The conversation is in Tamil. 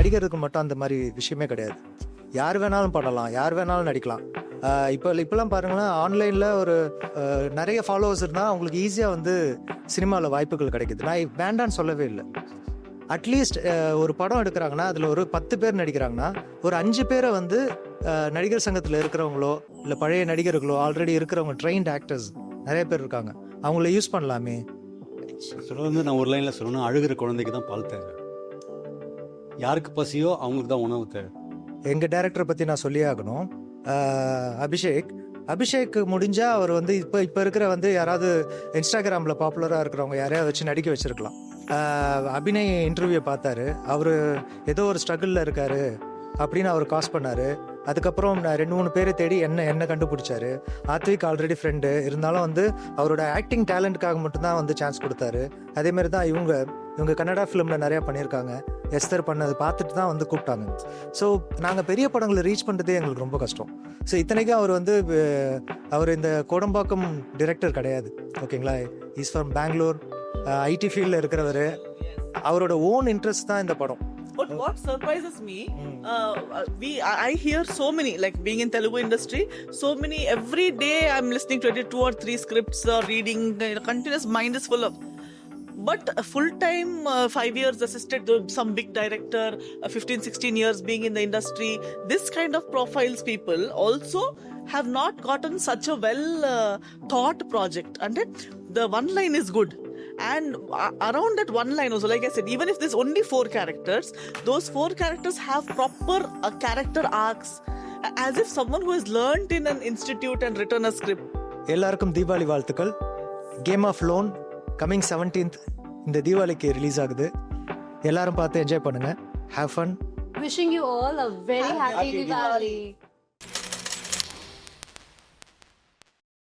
நடிகருக்கு மட்டும் அந்த மாதிரி விஷயமே கிடையாது. யார் வேணாலும் பண்ணலாம், யார் வேணாலும் நடிக்கலாம். இப்போலாம் பாருங்களேன், ஆன்லைனில் ஒரு நிறைய ஃபாலோவர்ஸ் இருந்தால் அவங்களுக்கு ஈஸியாக வந்து சினிமாவில் வாய்ப்புகள் கிடைக்குது. நான் வேண்டான்னு சொல்லவே இல்லை. அட்லீஸ்ட் ஒரு படம் எடுக்கிறாங்கன்னா அதில் ஒரு 10 பேர் நடிக்கிறாங்கன்னா ஒரு 5 பேரை வந்து நடிகர் சங்கத்தில் இருக்கிறவங்களோ இல்லை பழைய நடிகர்களோ ஆல்ரெடி இருக்கிறவங்க ட்ரெயின்ட் ஆக்டர்ஸ் நிறைய பேர் இருக்காங்க, அவங்கள யூஸ் பண்ணலாமே. சொல்ல நான் ஒரு லைனில் சொல்லணும், அழுகிற குழந்தைக்கு தான் பால் தேவை, யாருக்கு பசியோ அவங்களுக்கு தான் உணவு தேவை. எங்கள் டைரக்டரை பற்றி நான் சொல்லியே ஆகணும். அபிஷேக் முடிஞ்சால் அவர் வந்து இப்போ இருக்கிற வந்து யாராவது இன்ஸ்டாகிராமில் பாப்புலராக இருக்கிறவங்க யாரையாவது வச்சு நடிக்க வச்சுருக்கலாம். அபிநய் இன்டர்வியூ பார்த்தாரு, அவர் ஏதோ ஒரு ஸ்ட்ரகிளில் இருக்கார் அப்படின்னு அவர் காஸ் பண்ணார். அதுக்கப்புறம் நான் 2-3 பேரை தேடி என்ன கண்டுபிடிச்சாரு. ஆத்விக் ஆல்ரெடி ஃப்ரெண்டு இருந்தாலும் வந்து அவரோட ஆக்டிங் டேலண்ட்டுக்காக மட்டும்தான் வந்து சான்ஸ் கொடுத்தாரு. அதேமாரி தான் இவங்க கன்னடா ஃபிலிமில் நிறையா பண்ணியிருக்காங்க. எஸ்தர் பண்ணது பார்த்துட்டு தான் வந்து கூப்பிட்டாங்க. ஸோ நாங்கள் பெரிய படங்களை ரீச் பண்ணுறதே எங்களுக்கு ரொம்ப கஷ்டம். ஸோ இத்தனைக்கும் அவர் இந்த கோடம்பாக்கம் டிரெக்டர் கிடையாது, ஓகேங்களா. இஸ் ஃப்ரம் பெங்களூர், ஐடி ஃபீல்டில் இருக்கிறவர். அவரோட ஓன் இன்ட்ரெஸ்ட் தான் இந்த படம். But what surprises me, I hear so many, like being in Telugu industry, so many, every day I'm listening to 2 or 3 scripts or reading, continuous mind is full of. But a full-time 5 years assisted to some big director, 15-16 years being in the industry, this kind of profiles people also have not gotten such a well thought project. And the one line is good. And around that one line also, like I said, even if there's only 4 characters, those 4 characters have proper character arcs, as if someone who has learnt in an institute and written a script. எல்லாருக்கும் தீபாவளி வாழ்த்துக்கள். Game of loan coming 17th இந்த தீபாவளிக்கு ரிலீஸ் ஆகுது. எல்லாரும் பார்த்து என்ஜாய் பண்ணுங்க. Have fun. Wishing you all a very happy Diwali.